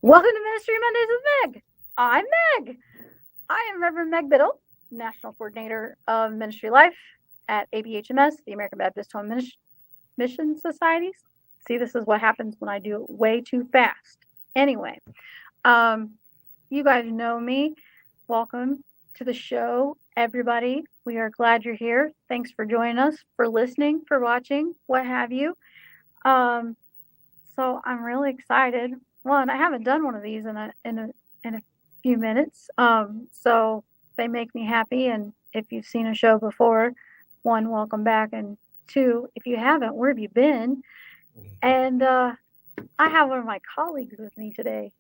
Welcome to Ministry Mondays with Meg. I'm Meg. I am Reverend Meg Biddle, National Coordinator of Ministry Life at ABHMS, the American Baptist Home Mission Societies. See, this is what happens when I do it way too fast. Anyway, you guys know me. Welcome to the show, everybody. We are glad you're here. Thanks for joining us, for listening, for watching, what have you. So I'm really excited. One, I haven't done one of these in a few minutes. So they make me happy. And if you've seen a show before, one, welcome back. And two, if you haven't, where have you been? And I have one of my colleagues with me today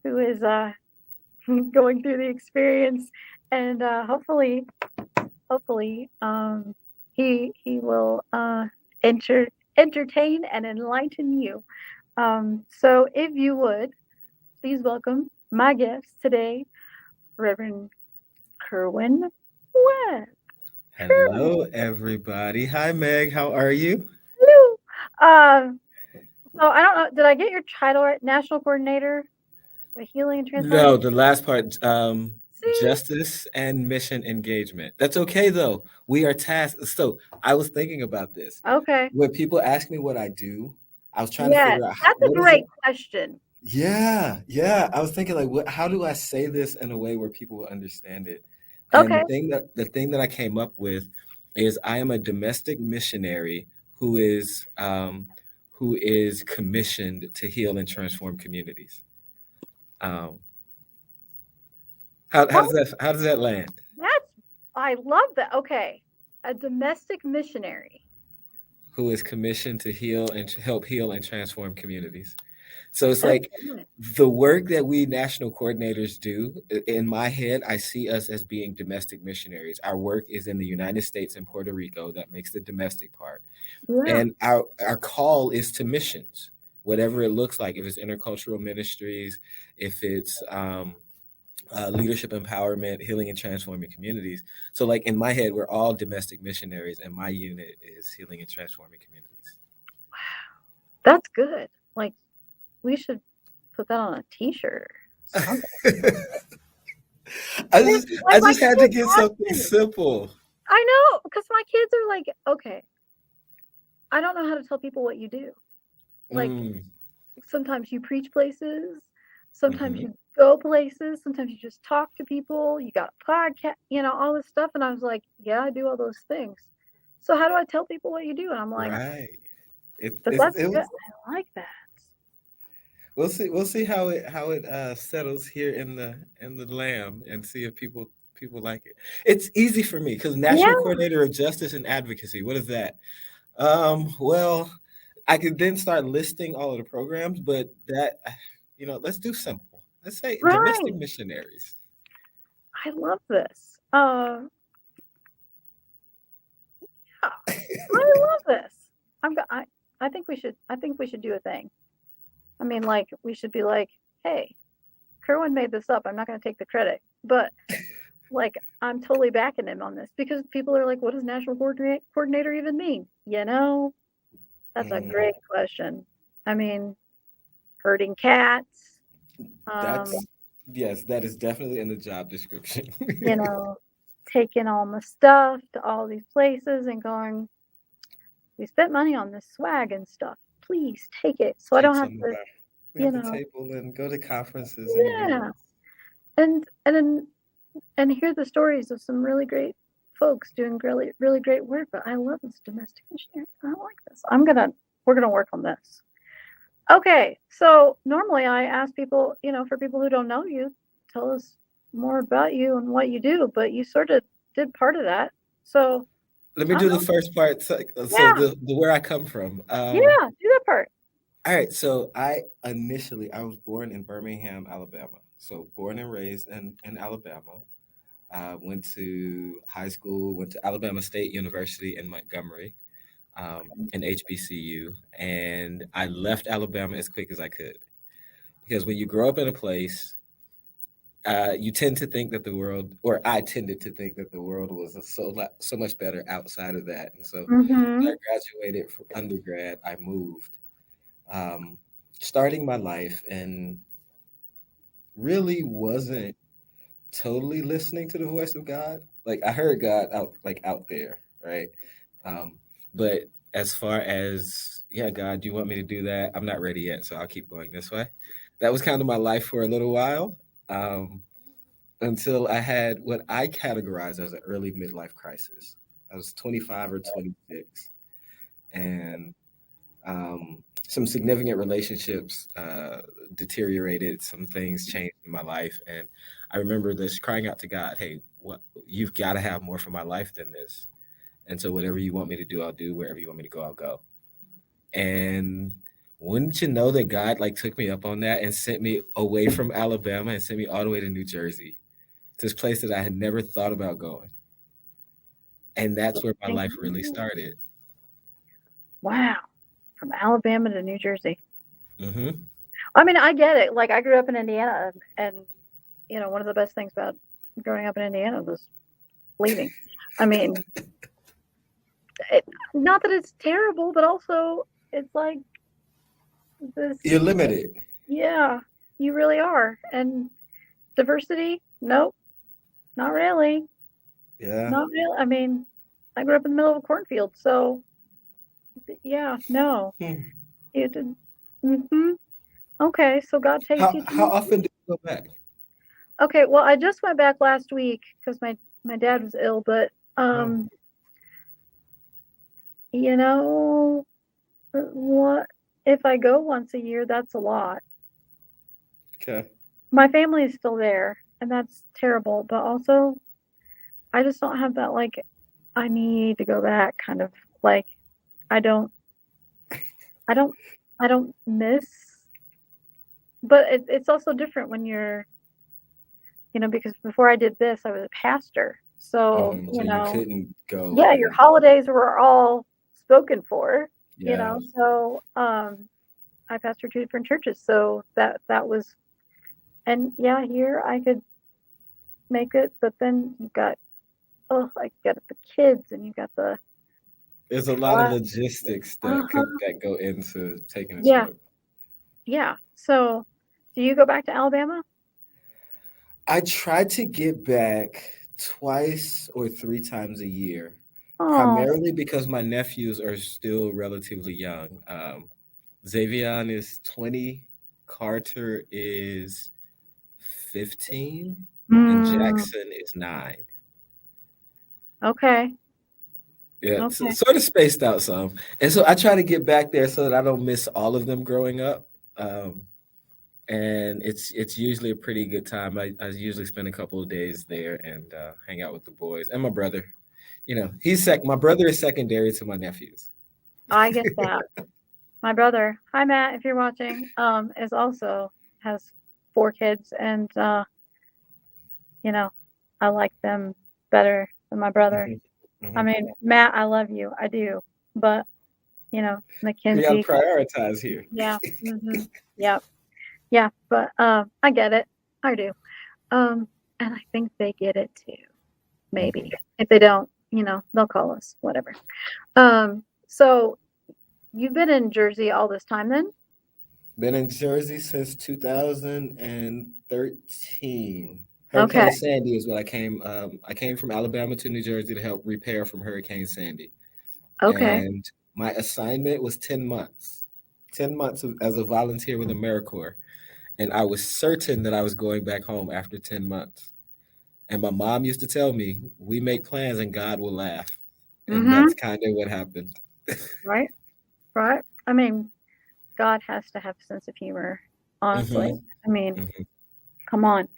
who is going through the experience, and hopefully he will entertain and enlighten you. So if you would, please welcome my guest today, Reverend Kerwin Webb. Hello, everybody. Hi, Meg. How are you? Hello. So I don't know, did I get your title right? National Coordinator of Healing and Transformation? No, the last part, justice and mission engagement. That's okay, though. We are tasked. So I was thinking about this. Okay. When people ask me what I do, I was trying to figure out that's a great question. Yeah. I was thinking, like, how do I say this in a way where people will understand it? Okay. And the thing that I came up with is I am a domestic missionary who is commissioned to heal and transform communities. How does that land? I love that. Okay, a domestic missionary who is commissioned to help heal and transform communities. So it's like the work that we national coordinators do. In my head, I see us as being domestic missionaries. Our work is in the United States and Puerto Rico. That makes the domestic part. Yeah. And our call is to missions, whatever it looks like. If it's intercultural ministries, if it's leadership empowerment, healing and transforming communities. So like in my head, we're all domestic missionaries, and my unit is healing and transforming communities. Wow, that's good. Like, we should put that on a t-shirt. I just had to get something simple. I know, because my kids are like, okay, I don't know how to tell people what you do. Like, sometimes you preach places, sometimes you go places, sometimes you just talk to people, you got a podcast, all this stuff. And I was like, yeah, I do all those things. So how do I tell people what you do? And I'm like, right. That's good. I like that. We'll see how it settles here in the Lamb, and see if people like it. It's easy for me because National Coordinator of Justice and Advocacy. What is that? Well, I could then start listing all of the programs, but that, let's do simple. Let's say domestic missionaries. I love this. Yeah, I love this. I think we should do a thing. I mean, like, we should be like, hey, Kerwin made this up. I'm not going to take the credit, but like, I'm totally backing him on this, because people are like, what does national coordinator even mean? That's a great question. I mean, herding cats. Yes, that is definitely in the job description. Taking all my stuff to all these places and going, we spent money on this swag and stuff. Please take it, so I don't have to, the table and go to conferences. Yeah, and hear the stories of some really great folks doing really, really great work. But I love this domestic missionary. I like this. We're gonna work on this. Okay, so normally I ask people, for people who don't know you, tell us more about you and what you do. But you sort of did part of that. So let me do the first part. So the where I come from. Do that part. All right. So I was born in Birmingham, Alabama. So born and raised in Alabama. Went to high school, went to Alabama State University in Montgomery, in HBCU. And I left Alabama as quick as I could. Because when you grow up in a place, you tend to think that the world, or I tended to think that the world was so much better outside of that. And so when I graduated from undergrad, I moved, starting my life in really wasn't totally listening to the voice of God. Like I heard God out there, right? But as far as, yeah, God, do you want me to do that? I'm not ready yet, so I'll keep going this way. That was kind of my life for a little while, until I had what I categorize as an early midlife crisis. I was 25 or 26, and some significant relationships deteriorated. Some things changed in my life, and I remember this crying out to God, "Hey, what you've got to have more for my life than this." And so, whatever you want me to do, I'll do. Wherever you want me to go, I'll go. And wouldn't you know that God like took me up on that and sent me away from Alabama and sent me all the way to New Jersey, to this place that I had never thought about going. And that's where my life really started. Wow. From Alabama to New Jersey. Mm-hmm. I mean, I get it. Like I grew up in Indiana, and one of the best things about growing up in Indiana was leaving. I mean, not that it's terrible, but also it's like this. You're limited. Yeah, you really are. And diversity? Nope, not really. Yeah. Not really. I mean, I grew up in the middle of a cornfield, so yeah, no. It did. Mm-hmm. Okay, so God takes you. How often do you go back? Okay, well, I just went back last week because my dad was ill, but what if I go once a year? That's a lot. Okay. My family is still there, and that's terrible. But also, I just don't have that like I need to go back kind of like I don't miss. But it's also different when you're, because before I did this, I was a pastor. So, So you couldn't go. Yeah, your holidays were all spoken for, Yeah. So I pastored 2 different churches. So that was, and yeah, here I could make it, but then you've got, I got the kids and you got the. There's a lot of logistics that go into taking a trip. Yeah. So do you go back to Alabama? I try to get back twice or 3 times a year, primarily because my nephews are still relatively young. Xavion is 20, Carter is 15, and Jackson is 9. Okay. Yeah, okay. Sort of spaced out some. And so I try to get back there so that I don't miss all of them growing up. And it's usually a pretty good time. I usually spend a couple of days there and hang out with the boys and my brother. My brother is secondary to my nephews. I get that. My brother, hi Matt, if you're watching, is also has 4 kids, and I like them better than my brother. Mm-hmm. I mean, Matt, I love you, I do, but Mackenzie. We gotta prioritize here. Yeah. Mm-hmm. Yep. Yeah, but I get it. I do. And I think they get it too. Maybe. Mm-hmm. If they don't, they'll call us, whatever. So you've been in Jersey all this time then? Been in Jersey since 2013. Hurricane Sandy is what I came. I came from Alabama to New Jersey to help repair from Hurricane Sandy. Okay. And my assignment was 10 months. 10 months as a volunteer with AmeriCorps. And I was certain that I was going back home after 10 months. And my mom used to tell me, we make plans and God will laugh. And that's kind of what happened. Right. I mean, God has to have a sense of humor, honestly. Mm-hmm. I mean, come on.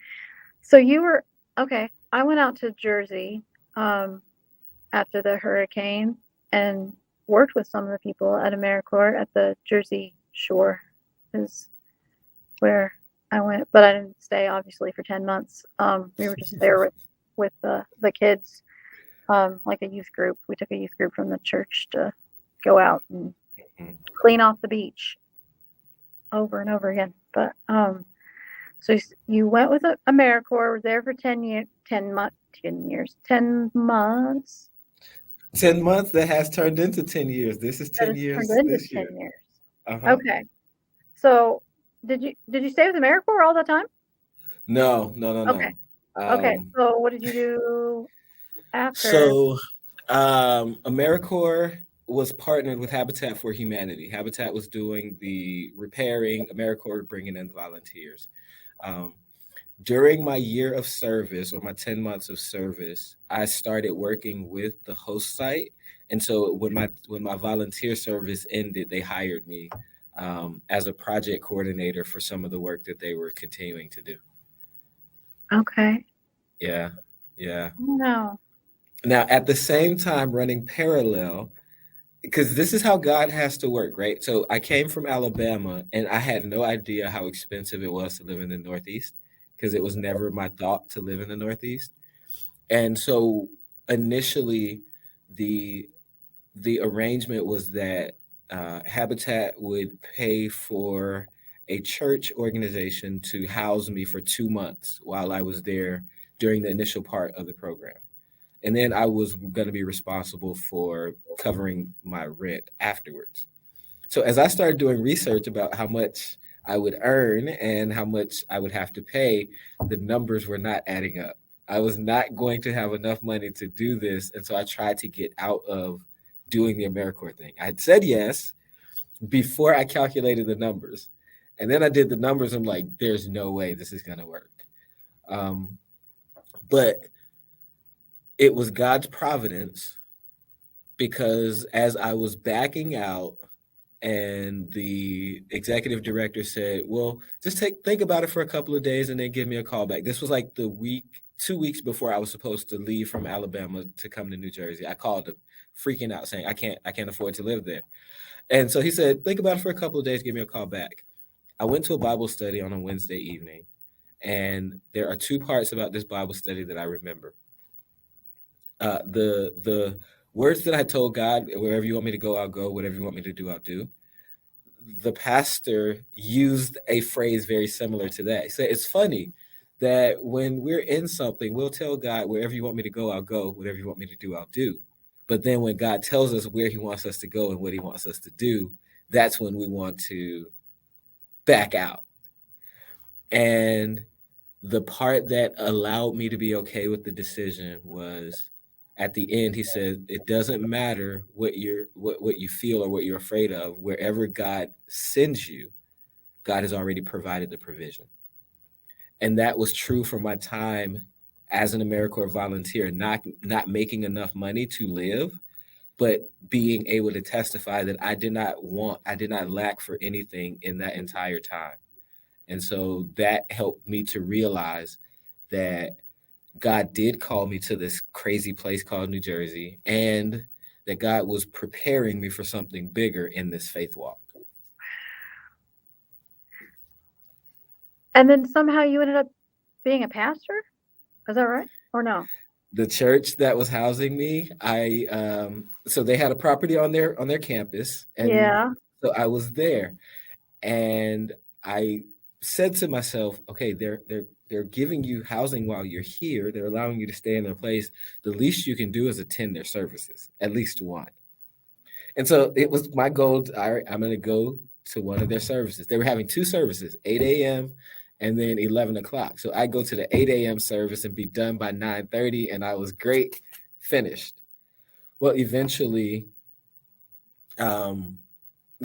So you were, okay, I went out to Jersey after the hurricane and worked with some of the people at AmeriCorps at the Jersey Shore is where I went, but I didn't stay obviously for 10 months. We were just there with the kids, like a youth group. We took a youth group from the church to go out and clean off the beach over and over again. But so you went with AmeriCorps, were there for 10 months. 10 months. 10 months that has turned into 10 years. This is 10 years. Turned into 10 years. Okay. So did you stay with AmeriCorps all the time? No. Okay. Okay. Um, So what did you do after? so AmeriCorps was partnered with Habitat for Humanity. Habitat was doing the repairing, AmeriCorps bringing in the volunteers. Um, During my year of service, or my 10 months of service, I started working with the host site. And so when my volunteer service ended, they hired me as a project coordinator for some of the work that they were continuing to do. Okay. Yeah. Yeah. No. Now, at the same time, running parallel, because this is how God has to work, right? So I came from Alabama and I had no idea how expensive it was to live in the Northeast because it was never my thought to live in the Northeast. And so initially, the the arrangement was that Habitat would pay for a church organization to house me for 2 months while I was there during the initial part of the program. And then I was going to be responsible for covering my rent afterwards. So as I started doing research about how much I would earn and how much I would have to pay, the numbers were not adding up. I was not going to have enough money to do this. And so I tried to get out of doing the AmeriCorps thing. I had said yes before I calculated the numbers. And then I did the numbers. I'm like, there's no way this is going to work. But it was God's providence because as I was backing out, and the executive director said, well, just think about it for a couple of days and then give me a call back. This was like 2 weeks before I was supposed to leave from Alabama to come to New Jersey. I called him freaking out saying, I can't afford to live there. And so he said, think about it for a couple of days, give me a call back. I went to a Bible study on a Wednesday evening, and there are two parts about this Bible study that I remember. The words that I told God, wherever you want me to go, I'll go. Whatever you want me to do, I'll do. The pastor used a phrase very similar to that. He said, it's funny that when we're in something, we'll tell God, wherever you want me to go, I'll go. Whatever you want me to do, I'll do. But then when God tells us where he wants us to go and what he wants us to do, that's when we want to back out. And the part that allowed me to be okay with the decision was at the end, he said, it doesn't matter what you feel or what you're afraid of. Wherever God sends you, God has already provided the provision. And that was true for my time as an AmeriCorps volunteer, not making enough money to live, but being able to testify that I did not lack for anything in that entire time. And so that helped me to realize that God did call me to this crazy place called New Jersey, and that God was preparing me for something bigger in this faith walk. And then somehow you ended up being a pastor? Is that right? Or no? The church that was housing me, so they had a property on their campus, and Yeah. so I was there, and I said to myself, okay, they're giving you housing while you're here. They're allowing you to stay in their place. The least you can do is attend their services, at least one. And so it was my goal. I'm going to go to one of their services. They were having two services, 8 a.m. and then 11 o'clock. So I go to the 8 a.m. service and be done by 9:30, and I was great, finished. Well, eventually,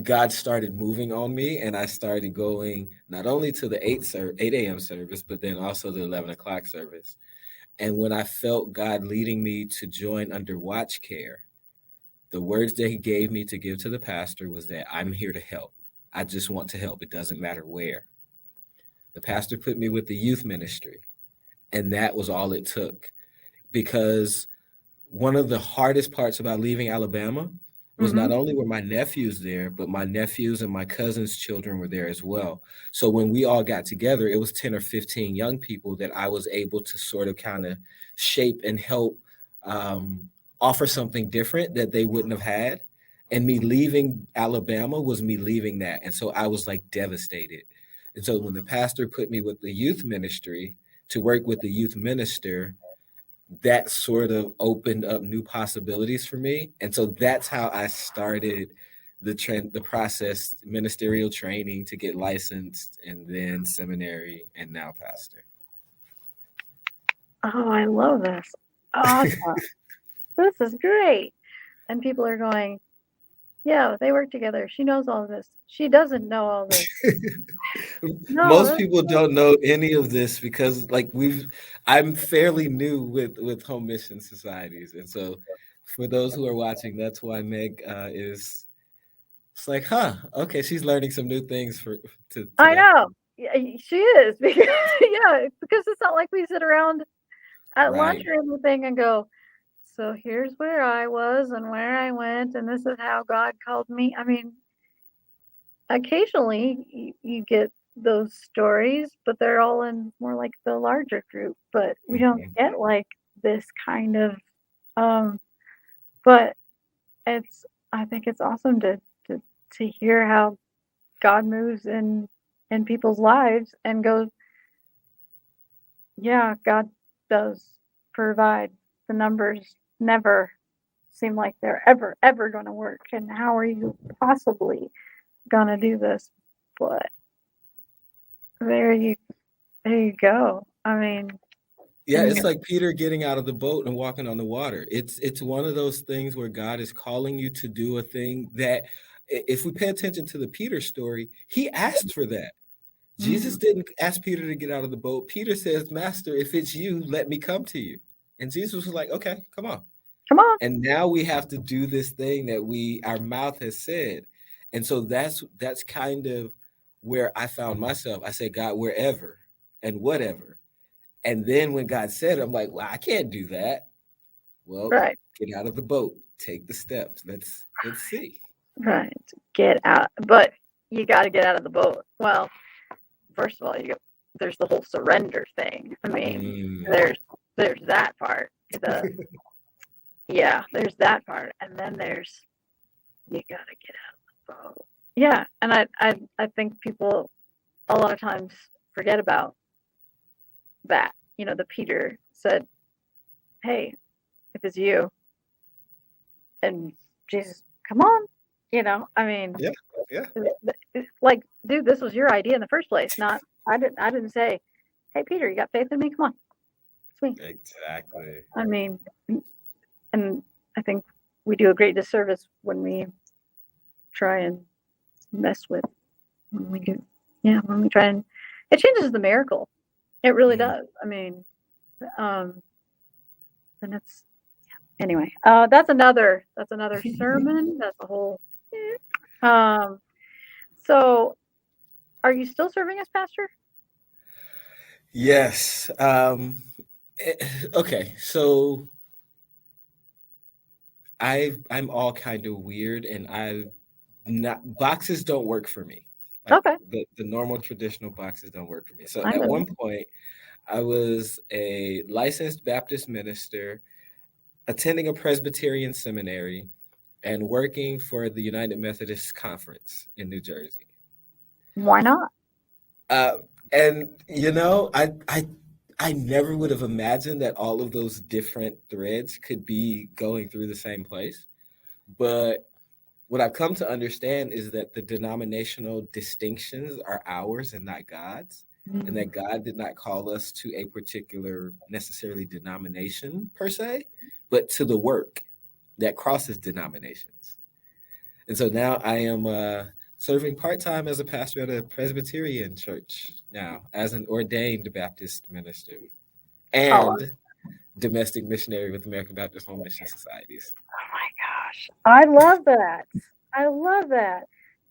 God started moving on me, and I started going not only to the 8 a.m. service, but then also the 11 o'clock service. And when I felt God leading me to join under watch care, the words that he gave me to give to the pastor was that I'm here to help. I just want to help. It doesn't matter where. The pastor put me with the youth ministry, and that was all it took. Because one of the hardest parts about leaving Alabama was not only were my nephews there, but my nephews and my cousins' children were there as well. So when we all got together, it was 10 or 15 young people that I was able to sort of kind of shape and help offer something different that they wouldn't have had. And me leaving Alabama was me leaving that. And so I was like devastated. And so when the pastor put me with the youth ministry to work with the youth minister, that sort of opened up new possibilities for me. And so that's how I started the process, ministerial training to get licensed, and then seminary, and now pastor. oh, I love this. Awesome. This is great. And people are going, yeah, they work together. She knows all this. She doesn't know all this. No, Most people don't know any of this because like I'm fairly new with home mission societies. And so for those who are watching, that's why Meg is it's like, okay, she's learning some new things for I today. know. Yeah, she is because because it's not like we sit around at lunch Right. or anything and go, so here's where I was and where I went, and this is how God called me. I mean, occasionally you get those stories, but they're all in more like the larger group. But we don't Mhm. get like this kind of. Um, but it's I think it's awesome to to hear how God moves in people's lives and goes, yeah, God does provide. The numbers never seem like they're ever going to work. And how are you possibly going to do this? But there you there you go. I mean, Yeah, and it's like Peter getting out of the boat and walking on the water. It's one of those things where God is calling you to do a thing that if we pay attention to the Peter story, he asked for that. Jesus mm, didn't ask Peter to get out of the boat. Peter says, "Master, if it's you, let me come to you." And Jesus was like, "Okay, come on." come on, And now we have to do this thing that our mouth has said. And so that's kind of where I found myself. I said, God, wherever and whatever. And then when God said it, I'm like, well, I can't do that. Well, right, get out of the boat, take the steps. Let's see. right, get out. But you got to get out of the boat. Well, first of all, there's the whole surrender thing. I mean, Mm. there's that part. The yeah, there's that part, and then there's you got to get out of the boat. Yeah, and I think people a lot of times forget about that. You know, the Peter said, "Hey, if it's you," and Jesus, come on. You know, I mean, Yeah, yeah. like, dude, this was your idea in the first place. Not, I didn't say, "Hey, Peter, you got faith in me? Come on, it's me." Exactly. I mean, and I think we do a great disservice when we try and mess with when we do, yeah, when we try and it changes the miracle. It really Mm. does. I mean, um, and it's anyway. That's another sermon. That's a whole. Um, so are you still serving as pastor? Yes. Okay. So I'm all kind of weird, and I've not boxes don't work for me. Like Okay, the normal traditional boxes don't work for me. So I at know. one point, I was a licensed Baptist minister, attending a Presbyterian seminary, and working for the United Methodist Conference in New Jersey. Why not? Uh, and I never would have imagined that all of those different threads could be going through the same place. But what I've come to understand is that the denominational distinctions are ours and not God's, and Mm, that God did not call us to a particular necessarily denomination per se, but to the work that crosses denominations. And so now I am serving part time as a pastor at a Presbyterian church now, as an ordained Baptist minister oh, and domestic missionary with American Baptist Home Mission Societies. oh my gosh, I love that. I love that.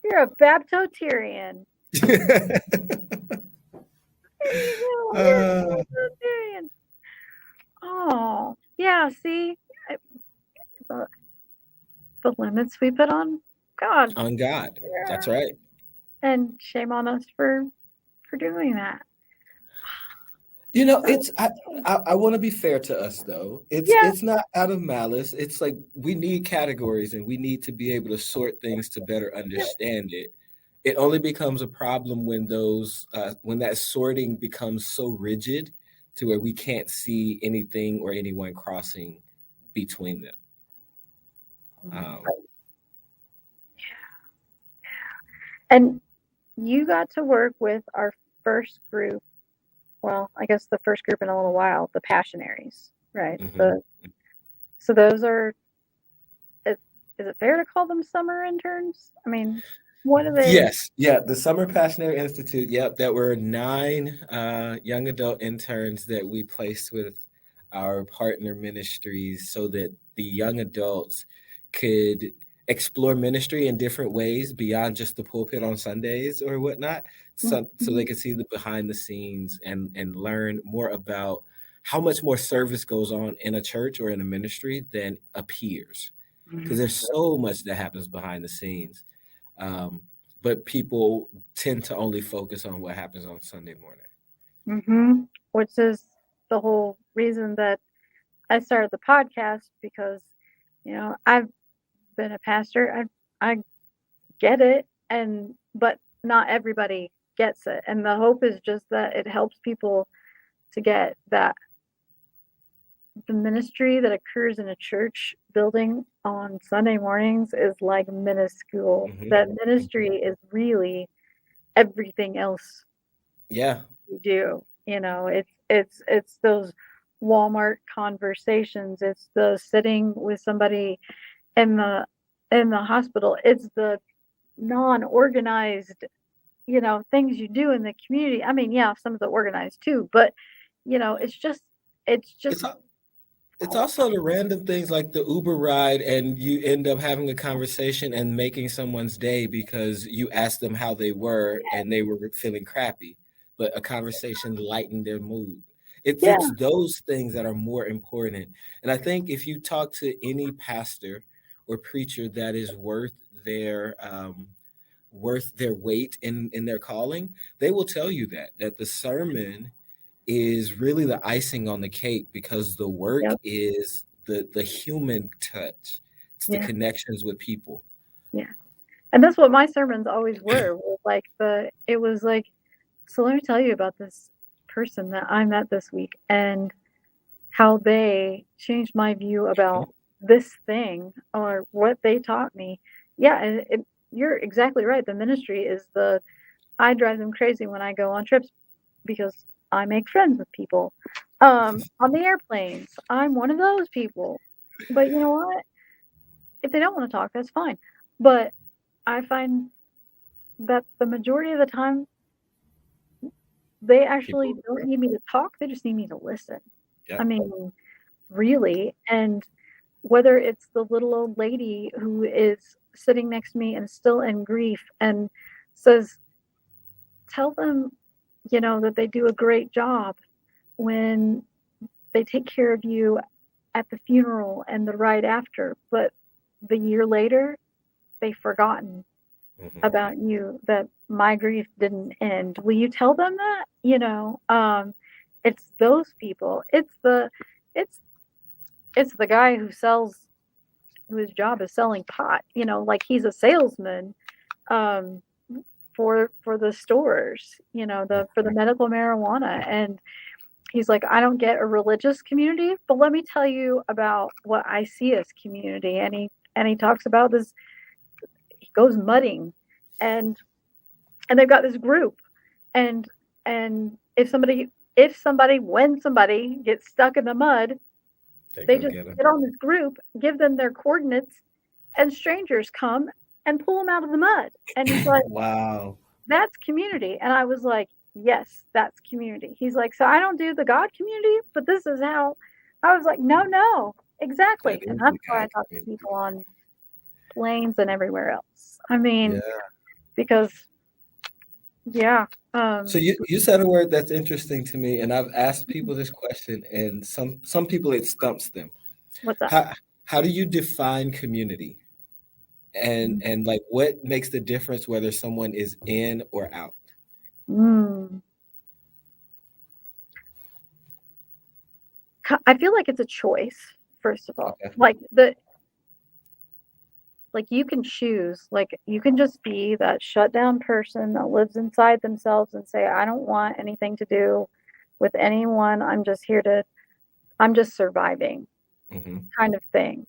You're a Baptotarian. There you go. You're uh, a Baptotarian. Oh, yeah. See, I- the, the limits we put on God. on God. Yeah. That's right. And shame on us for doing that. It's I want to be fair to us though. Yeah. It's not out of malice. It's like we need categories and we need to be able to sort things to better understand it. It only becomes a problem when when that sorting becomes so rigid to where we can't see anything or anyone crossing between them. Um, And you got to work with our first group well, I guess the first group in a little while, the Passionaries, right? Mhm. So those are, is it fair to call them summer interns? I mean, what are they? Yes, yeah, the Summer Passionary Institute. Yep, that were 9 young adult interns that we placed with our partner ministries so that the young adults could explore ministry in different ways beyond just the pulpit on Sundays or whatnot. So they Mhm. could see the behind the scenes and learn more about how much more service goes on in a church or in a ministry than appears. Because there's so much that happens behind the scenes. Um, but people tend to only focus on what happens on Sunday morning. Mm-hmm. Which is the whole reason that I started the podcast, because, I've been a pastor. I get it, but not everybody gets it. And the hope is just that it helps people to get that the ministry that occurs in a church building on Sunday mornings is like minuscule. Mhm, That ministry mhm. is really everything else Yeah, you do. It's those Walmart conversations. It's the sitting with somebody in the hospital. It's the non-organized, things you do in the community. I mean, yeah, some of the organized too, but it's just it's it's also the random things like the Uber ride, and you end up having a conversation and making someone's day because you asked them how they were and they were feeling crappy, but a conversation lightened their mood. yeah, It's those things that are more important. And I think if you talk to any pastor or preacher that is worth their weight in their calling, they will tell you that the sermon is really the icing on the cake because the work yep, is the human touch. It's the yeah, connections with people. yeah. And that's what my sermons always were. It was like, so let me tell you about this person that I met this week and how they changed my view Mhm. about this thing or what they taught me. Yeah, and you're exactly right. The ministry is I drive them crazy when I go on trips because I make friends with people. On the airplanes, I'm one of those people. But you know what? If they don't want to talk, that's fine. But I find that the majority of the time, they actually People, don't need me to talk. They just need me to listen. I yep. mean, really. And whether it's the little old lady who is sitting next to me and still in grief and says, tell them, that they do a great job when they take care of you at the funeral and the right after, but the year later, they've forgotten Mhm. about you, that my grief didn't end. Will you tell them that? It's those people. It's it's the guy whose job is selling pot, like he's a salesman um for the stores, for the medical marijuana. And he's like, I don't get a religious community, but let me tell you about what I see as community. And he talks about this. He goes mudding, and they've got this group, and when somebody gets stuck in the mud, They they go just get them. get on this group, give them their coordinates, and strangers come and pull them out of the mud. And he's like, Wow, that's community. And I was like, yes, that's community. He's like, so I don't do the God community, but this is how. I was like, no, that exactly. And is that's the why I God talk to community. people on planes and everywhere else. I mean, Yeah. because yeah, So you said a word that's interesting to me, and I've asked people this question, and some people it stumps them. what's up? How do you define community? And like what makes the difference whether someone is in or out? Mm. I feel like it's a choice, first of all. Okay. Like you can choose, like you can just be that shut down person that lives inside themselves and say, I don't want anything to do with anyone. I'm just surviving Hmm. kind of thing.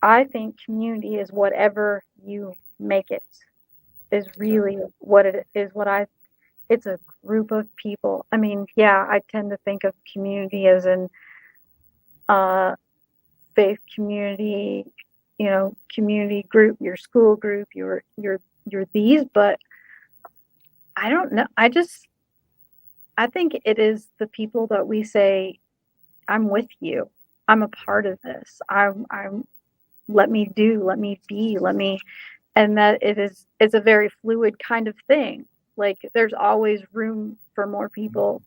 I think community is whatever you make it, is Okay. really what it is, what I it's a group of people. I mean, yeah, I tend to think of community as in faith community, community group, your school group, your these, but I don't know. I think it is the people that we say, I'm with you. I'm a part of this. I'm let me do, let me be, and that it's a very fluid kind of thing. Like there's always room for more people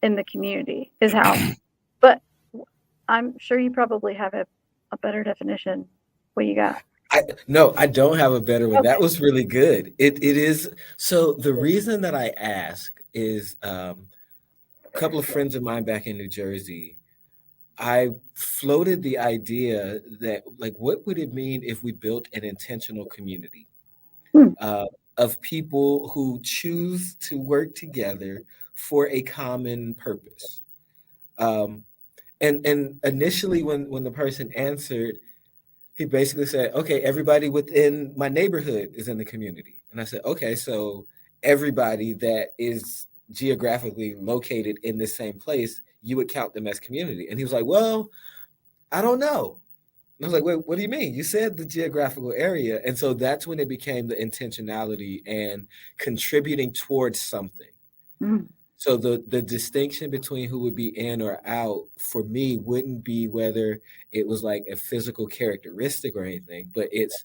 in the community is how, but I'm sure you probably have a better definition. What you got? No, I don't have a better one. Okay. That was really good. It is. So the reason that I ask is a couple of friends of mine back in New Jersey, I floated the idea that, like, what would it mean if we built an intentional community of people who choose to work together for a common purpose? And initially, when the person answered, he basically said, okay, everybody within my neighborhood is in the community. And I said, okay, so everybody that is geographically located in the same place, you would count them as community. And he was like, well, I don't know. And I was like, wait, what do you mean? You said the geographical area. And so that's when it became the intentionality and contributing towards something. So the distinction between who would be in or out for me wouldn't be whether it was like a physical characteristic or anything, but it's,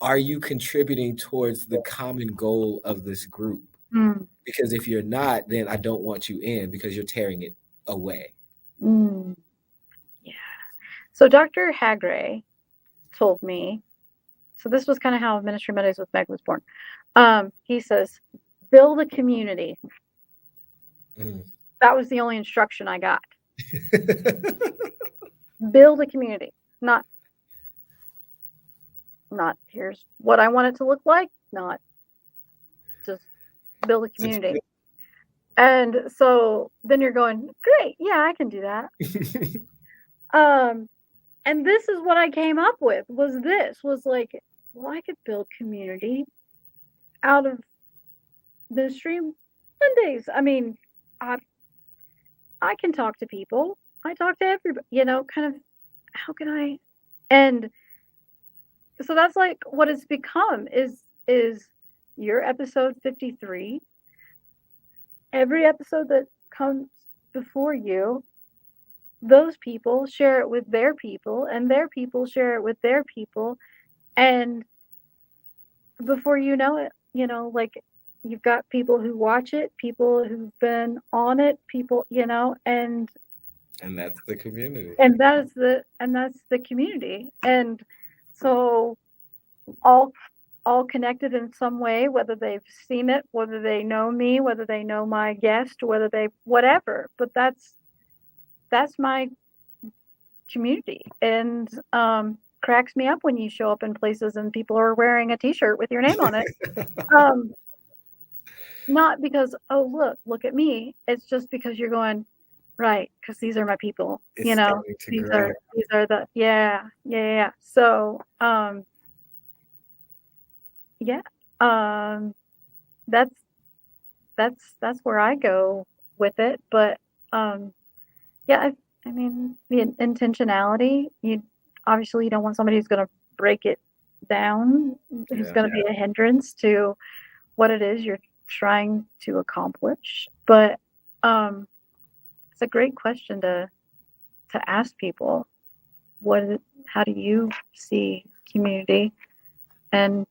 are you contributing towards the common goal of this group? Because if you're not, then I don't want you in because you're tearing it away. Yeah. So Dr. Hagray told me, so this was kind of how Ministry Mondays with Meg was born. He says, build a community. That was the only instruction I got. Build a community, not here's what I want it to look like, not just build a community. And so then you're going, great, yeah, I can do that. And this is what I came up with was like, well, I could build community out of Ministry Mondays. I mean, I can talk to people. I talk to everybody, kind of, how can I? And so that's like what it's become is your episode 53. Every episode that comes before you, those people share it with their people, and their people share it with their people. And before you know it, like you've got people who watch it, people who've been on it, people, and that's the community. And that's the community. And so all connected in some way, whether they've seen it, whether they know me, whether they know my guest, whether they whatever. But that's my community. And cracks me up when you show up in places and people are wearing a t-shirt with your name on it. Not because, oh, look at me. It's just because you're going, right, because these are my people. It's these are the yeah. So that's where I go with it. But I mean, the intentionality, you don't want somebody who's going to break it down, who's going to be a hindrance to what it is you're trying to accomplish. But it's a great question to ask people. How do you see community? And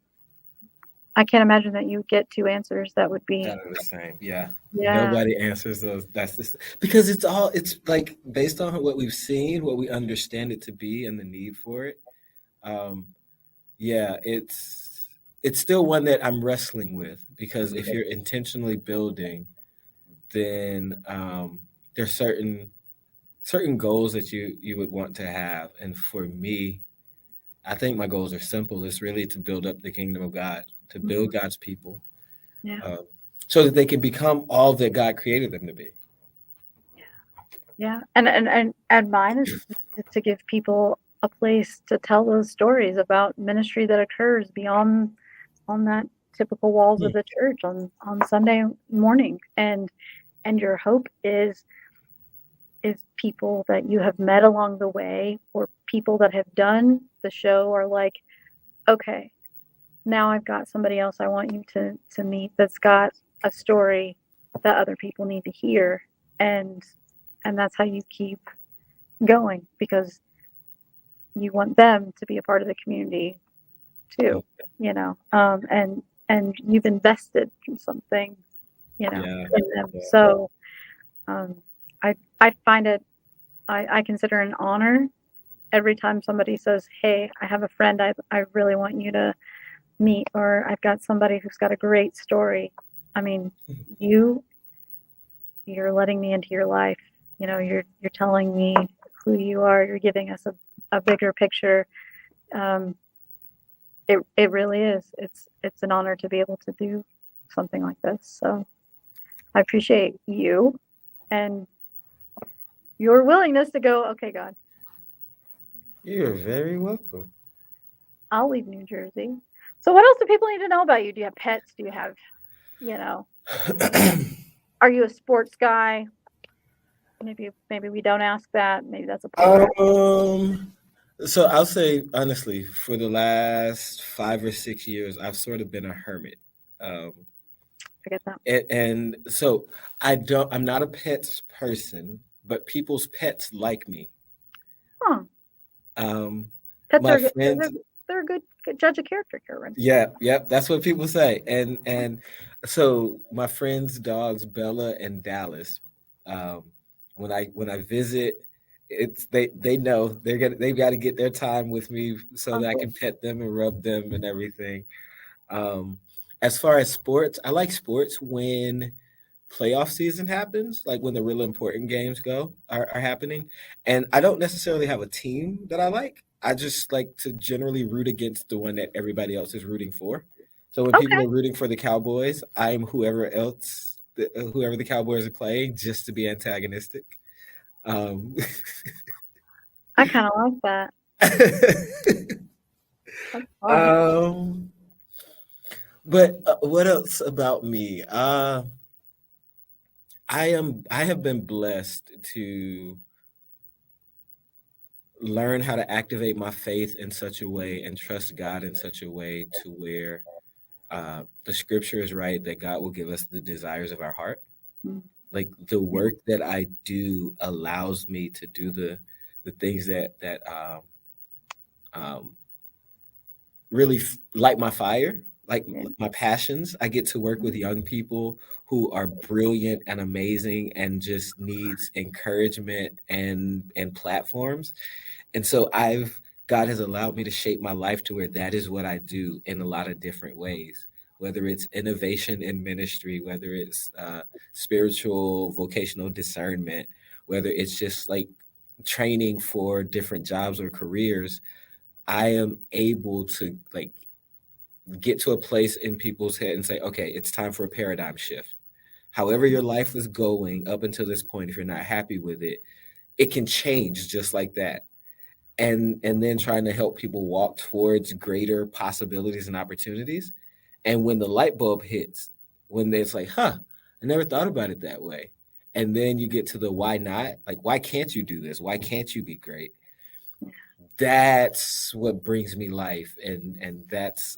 I can't imagine that you get two answers that would be the same. Yeah. Nobody answers those. That's this because it's like based on what we've seen, what we understand it to be, and the need for it. It's still one that I'm wrestling with because if you're intentionally building, then there's certain goals that you would want to have. And for me, I think my goals are simple. It's really to build up the kingdom of God, to build God's people, so that they can become all that God created them to be. Yeah. And mine is to give people a place to tell those stories about ministry that occurs beyond on that typical walls of the church on Sunday morning, and your hope is people that you have met along the way, or people that have done the show are like, okay, now I've got somebody else I want you to meet that's got a story that other people need to hear, and that's how you keep going, because you want them to be a part of the community too, and you've invested in something, in them. Yeah. So I find it, I consider it an honor every time somebody says, hey, I have a friend I really want you to meet, or I've got somebody who's got a great story. I mean, you're letting me into your life. You're telling me who you are. You're giving us a bigger picture. It really is. It's an honor to be able to do something like this. So I appreciate you and your willingness to go, okay, God. You're very welcome. I'll leave New Jersey. So what else do people need to know about you? Do you have pets? Do you have, are you a sports guy? Maybe we don't ask that. Maybe that's a part. So I'll say honestly, for the last 5 or 6 years, I've sort of been a hermit. I get that. And so I'm not a pets person, but people's pets like me. Huh. Pets are friends, they're a good judge of character, Kerwin. Yeah, that's what people say. And so my friends' dogs, Bella and Dallas, when I visit, they know they've got to get their time with me so that I can pet them and rub them and everything. As far as sports, I like sports when playoff season happens, like when the real important games are happening. And I don't necessarily have a team that I like. I just like to generally root against the one that everybody else is rooting for. So when people are rooting for the Cowboys, I'm whoever the Cowboys are playing, just to be antagonistic. I kind of like that. But what else about me? I have been blessed to learn how to activate my faith in such a way and trust God in such a way to where the scripture is right that God will give us the desires of our heart. Like the work that I do allows me to do the things that really light my fire, like my passions. I get to work with young people who are brilliant and amazing and just needs encouragement and platforms. And so God has allowed me to shape my life to where that is what I do in a lot of different ways, whether it's innovation in ministry, whether it's spiritual, vocational discernment, whether it's just like training for different jobs or careers. I am able to like get to a place in people's head and say, okay, it's time for a paradigm shift. However your life is going up until this point, if you're not happy with it, it can change just like that. And then trying to help people walk towards greater possibilities and opportunities. And when the light bulb hits, when it's like, I never thought about it that way. And then you get to the why not? Like, why can't you do this? Why can't you be great? That's what brings me life. And that's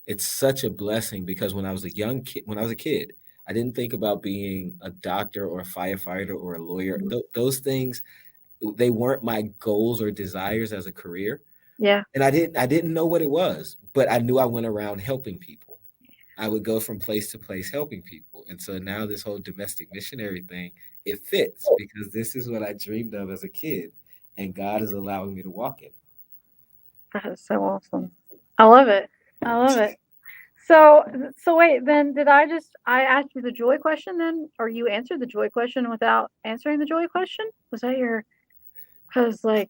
it's such a blessing, because when I was a kid, I didn't think about being a doctor or a firefighter or a lawyer. Those things, they weren't my goals or desires as a career. Yeah. And I didn't know what it was, but I knew I went around helping people. I would go from place to place helping people. And so now this whole domestic missionary thing, it fits, because this is what I dreamed of as a kid, and God is allowing me to walk in it. That is so awesome. I love it. So wait, then I asked you the joy question then, or you answered the joy question without answering the joy question? Was that because like.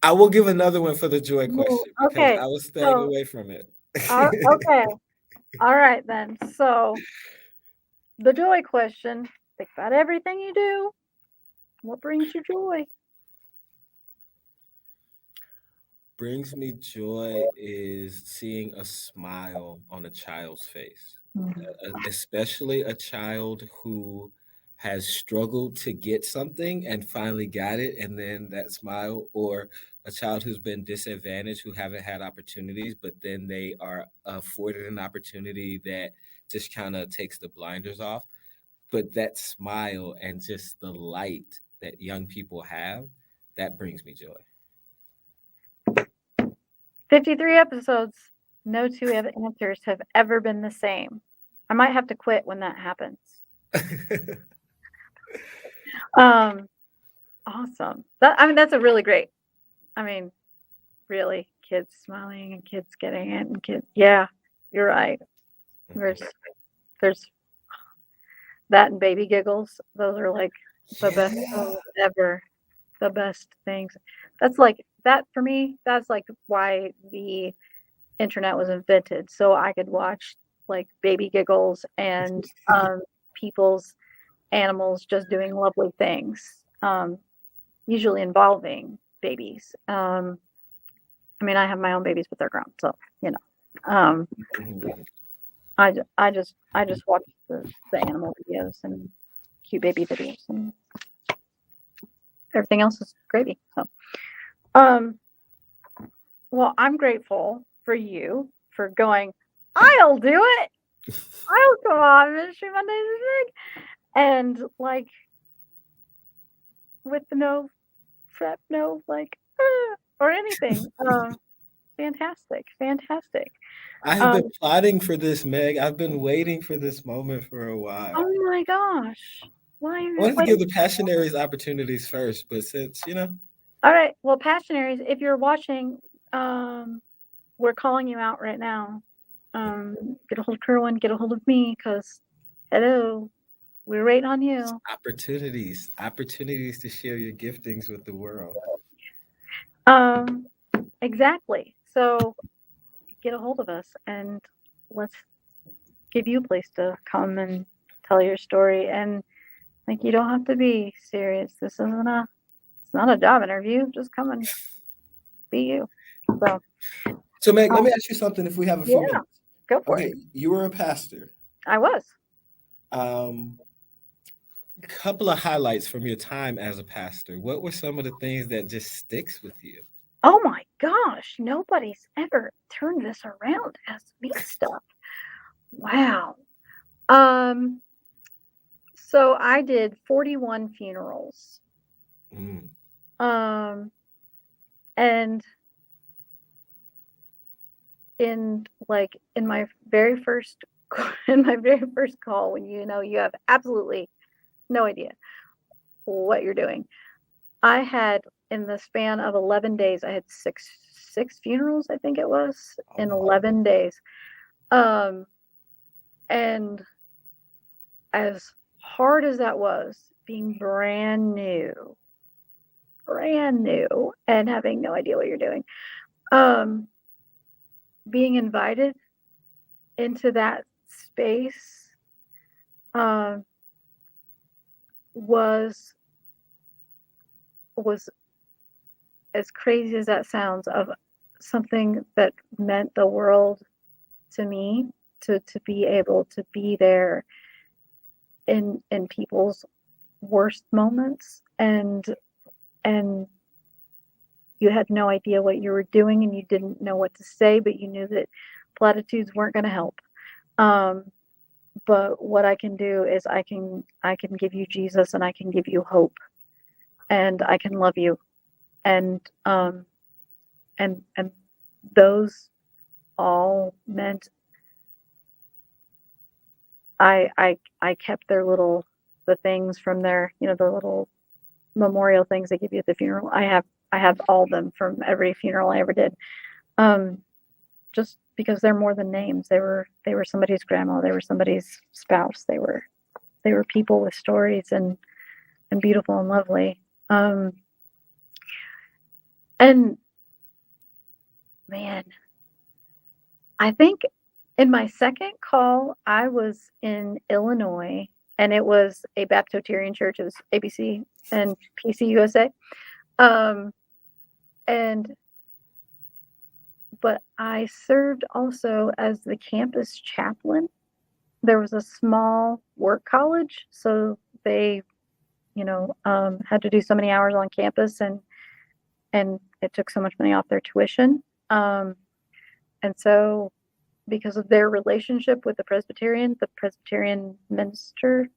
I will give another one for the joy question, because I was staying away from it. Okay. All right then. So the joy question, think about everything you do. What brings you joy? brings me joy is seeing a smile on a child's face, especially a child who has struggled to get something and finally got it, and then that smile, or a child who's been disadvantaged, who haven't had opportunities, but then they are afforded an opportunity that just kind of takes the blinders off. But that smile and just the light that young people have, that brings me joy. 53 episodes. No two answers have ever been the same. I might have to quit when that happens. Awesome. That's a really great. Really, kids smiling and kids getting it and kids. Yeah, you're right. There's that and baby giggles. Those are like the best ever. The best things. That's like that for me. That's like why the internet was invented, so I could watch like baby giggles and people's animals just doing lovely things, usually involving babies. I have my own babies, but they're grown, so I just watch the animal videos and cute baby videos, and everything else is gravy. So, well, I'm grateful for you for going, I'll do it. I'll come on Ministry Mondays is big. And like with no prep, no or anything. Fantastic. I have been plotting for this, Meg. I've been waiting for this moment for a while. Oh my gosh. Why? I wanted to give the Passionaries opportunities first, but since, All right. Well, Passionaries, if you're watching, we're calling you out right now. Get a hold of Kerwin, get a hold of me, because, hello, we're waiting on you. Opportunities to share your giftings with the world. Exactly. So get a hold of us and let's give you a place to come and tell your story. And like, you don't have to be serious. It's not a job interview. Just come and be you. So Meg, let me ask you something if we have a few minutes. Go for it. You were a pastor. I was. A couple of highlights from your time as a pastor. What were some of the things that just sticks with you? Oh my gosh, nobody's ever turned this around as me stuff. Wow. So I did 41 funerals. And in my very first call, when you have absolutely no idea what you're doing, I had, in the span of 11 days, I had six funerals, I think it was, in 11 days. And as hard as that was, being brand new and having no idea what you're doing, being invited into that space was as crazy as that sounds, of something that meant the world to me, to be able to be there in people's worst moments, and you had no idea what you were doing and you didn't know what to say, but you knew that platitudes weren't going to help. But what I can do is I can give you Jesus, and I can give you hope, and I can love you. And those all meant I kept the things from their, the little memorial things they give you at the funeral. I have all of them from every funeral I ever did. Just because they're more than names. They were somebody's grandma, they were somebody's spouse, they were people with stories and beautiful and lovely. And man, I think in my second call, I was in Illinois, and it was a Presbyterian Church. It was ABC and PC USA. And but I served also as the campus chaplain. There was a small work college, so they, had to do so many hours on campus, and it took so much money off their tuition. And so, because of their relationship with the Presbyterian minister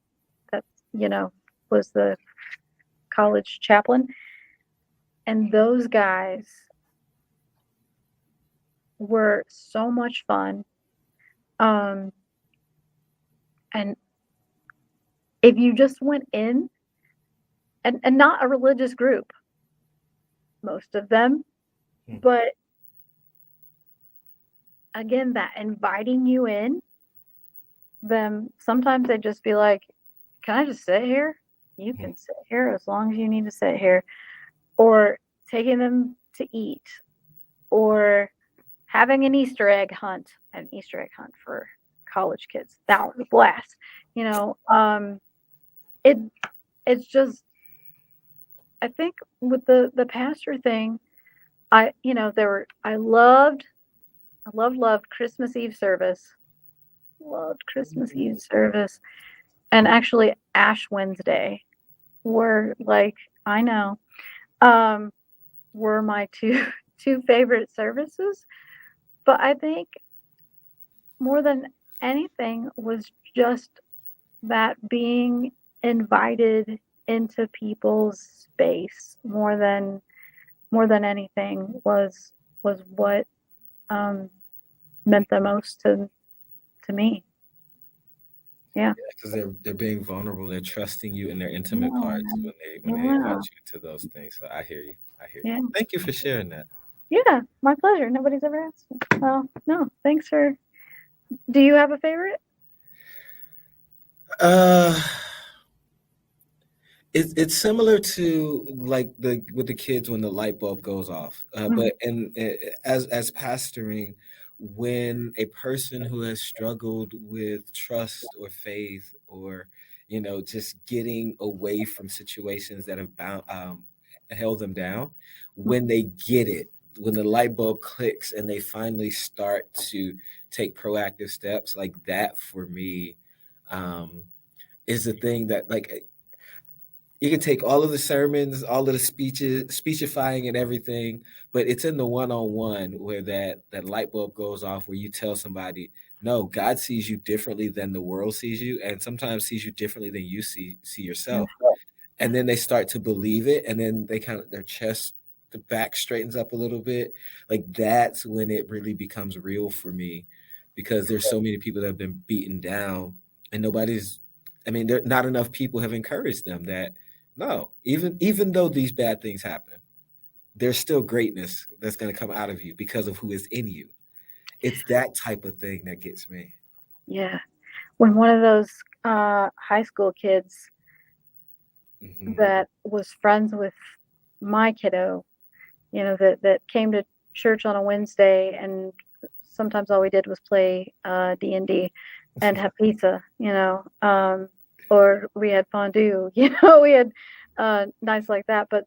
that, was the college chaplain, and those guys were so much fun. And if you just went in, and not a religious group, most of them, but again, that inviting you in, them, sometimes they'd just be like, can I just sit here? You can sit here as long as you need to sit here. Or taking them to eat, or having an Easter egg hunt for college kids. That was a blast. It's just, I think with the pastor thing, I loved Christmas Eve service. Loved Christmas Eve service. And actually Ash Wednesday were were my two favorite services. But I think more than anything was just that being invited into people's space more than anything was what meant the most to me. Yeah, because they're being vulnerable. They're trusting you in their intimate parts when they invite you to those things. So I hear you. You. Thank you for sharing that. Yeah, my pleasure. Nobody's ever asked me. Well, no, thanks for. Do you have a favorite? It's similar to like with the kids when the light bulb goes off. But as pastoring, when a person who has struggled with trust or faith, or just getting away from situations that have held them down, when they get it, when the light bulb clicks and they finally start to take proactive steps, like that for me is the thing that, like, you can take all of the sermons, all of the speechifying and everything, but it's in the one-on-one where that light bulb goes off, where you tell somebody, no, God sees you differently than the world sees you, and sometimes sees you differently than you see yourself. And then they start to believe it, and then they their chest, the back straightens up a little bit. Like, that's when it really becomes real for me, because there's so many people that have been beaten down, and there not enough people have encouraged them that, no, even though these bad things happen, there's still greatness that's going to come out of you because of who is in you. It's that type of thing that gets me. Yeah. When one of those high school kids that was friends with my kiddo, that came to church on a Wednesday, and sometimes all we did was play D&D and have pizza, or we had fondue, we had nights like that, but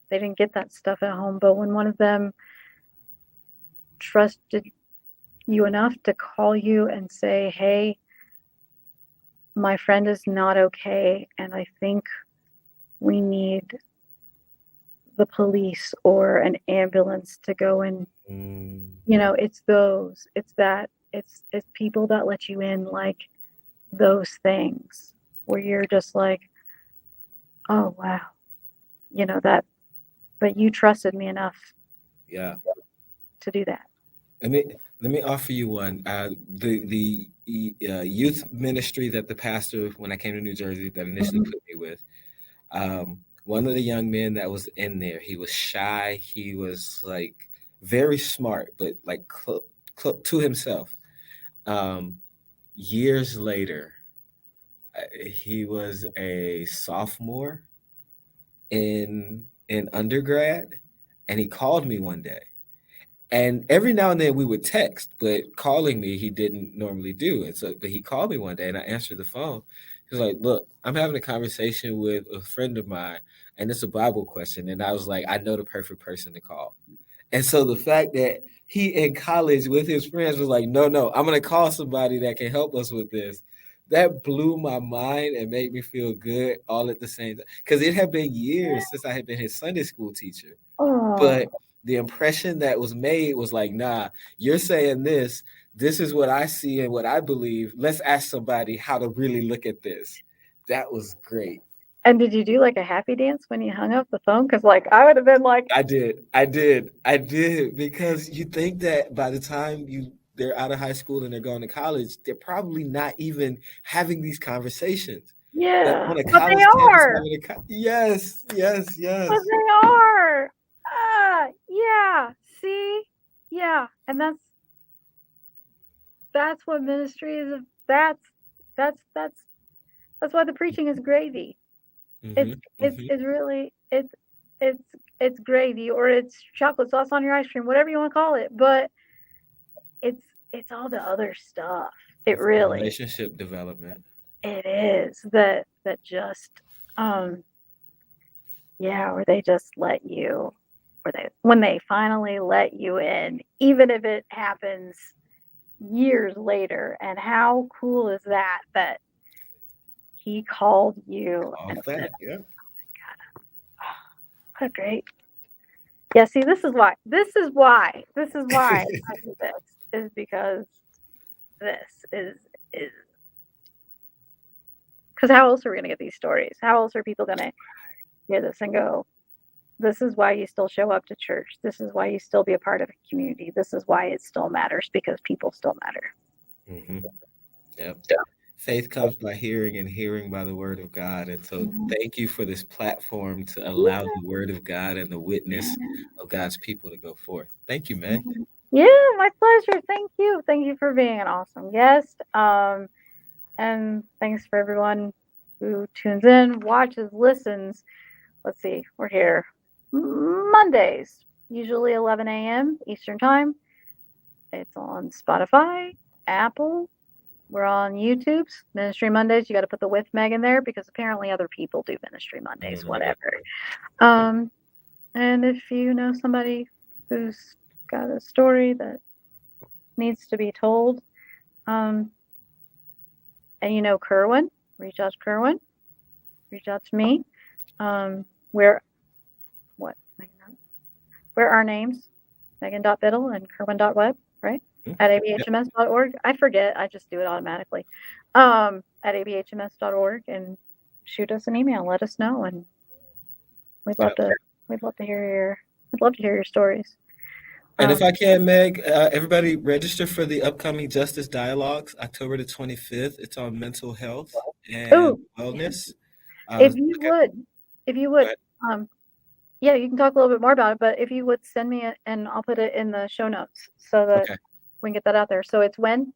they didn't get that stuff at home. But when one of them trusted you enough to call you and say, hey, my friend is not okay, and I think we need the police or an ambulance to go and it's people that let you in, like those things where you're just like, oh wow, but you trusted me enough to do that. Let me offer you one. The youth ministry that the pastor, when I came to New Jersey, that initially put me with, one of the young men that was in there, he was shy. He was like very smart, but like to himself. Years later, he was a sophomore in undergrad, and he called me one day. And every now and then we would text, but calling me, he didn't normally do. And so, but he called me one day, and I answered the phone. He was like, look, I'm having a conversation with a friend of mine, and it's a Bible question. And I was like, I know the perfect person to call. And so the fact that he in college with his friends was like, no, I'm going to call somebody that can help us with this. That blew my mind and made me feel good all at the same time. Because it had been years since I had been his Sunday school teacher. But the impression that was made was like, nah, you're saying this. This is what I see and what I believe. Let's ask somebody how to really look at this. That was great. And did you do like a happy dance when you hung up the phone? Because like I would have been like, I did, because you think that by the time they're out of high school and they're going to college, they're probably not even having these conversations. yeah, On a but college they are. campus, yes. But they are. Yeah. See, yeah, and that's what ministry is. That's why the preaching is gravy. It's really it's gravy, or it's chocolate sauce on your ice cream, whatever you want to call it. But it's all the other stuff. It's really relationship development. It is that just where they just let you, when they finally let you in, even if it happens years later. And how cool is that he called you and said, yeah. What great. Yeah, see, this is why I do this, is because this is because how else are we going to get these stories? How else are people going to hear this and go, this is why you still show up to church. This is why you still be a part of a community. This is why it still matters, because people still matter. Mm-hmm. Yep. Faith comes by hearing, and hearing by the word of God. And so thank you for this platform to allow the word of God and the witness of God's people to go forth. Thank you, Meg. Yeah, my pleasure. Thank you. Thank you for being an awesome guest. And thanks for everyone who tunes in, watches, listens. Let's see, we're here Mondays, usually 11 a.m. Eastern Time. It's on Spotify, Apple. We're on YouTube's Ministry Mondays. You got to put the with Meg in there, because apparently other people do Ministry Mondays, whatever. And if you know somebody who's got a story that needs to be told, and you know Kerwin, reach out to Kerwin, reach out to me. We're our names, Megan.Biddle and Kerwin.Webb, right? At ABHMS.org. I forget. I just do it automatically. At ABHMS.org, and shoot us an email. Let us know, and we'd love to hear your stories. And if I can, Meg, everybody register for the upcoming Justice Dialogues, October the 25th. It's on mental health and wellness. If you would, yeah, you can talk a little bit more about it, but if you would send me it, and I'll put it in the show notes so that we can get that out there. So it's when?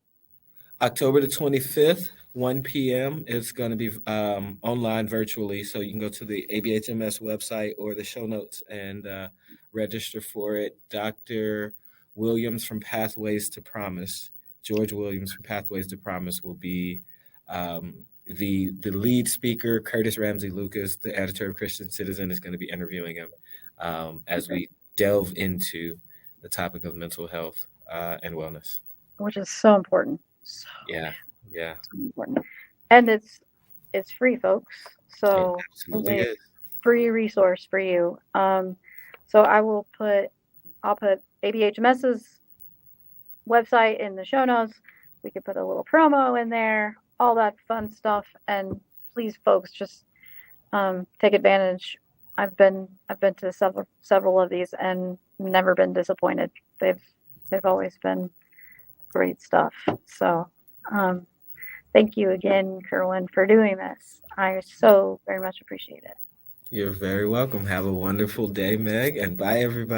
October the 25th, 1 p.m. It's going to be online virtually. So you can go to the ABHMS website or the show notes and register for it. Dr. Williams from Pathways to Promise, George Williams from Pathways to Promise, will be the lead speaker. Curtis Ramsey Lucas, the editor of Christian Citizen, is going to be interviewing him as we delve into the topic of mental health and wellness, which is so important. Yeah. So important. And it's free, folks. So it absolutely is. Free resource for you. So I'll put ABHMS's website in the show notes. We could put a little promo in there, all that fun stuff. And please, folks, just take advantage. I've been to several of these and never been disappointed. They've always been great stuff. So thank you again, Kerwin, for doing this. I so very much appreciate it. You're very welcome. Have a wonderful day, Meg, and bye, everybody.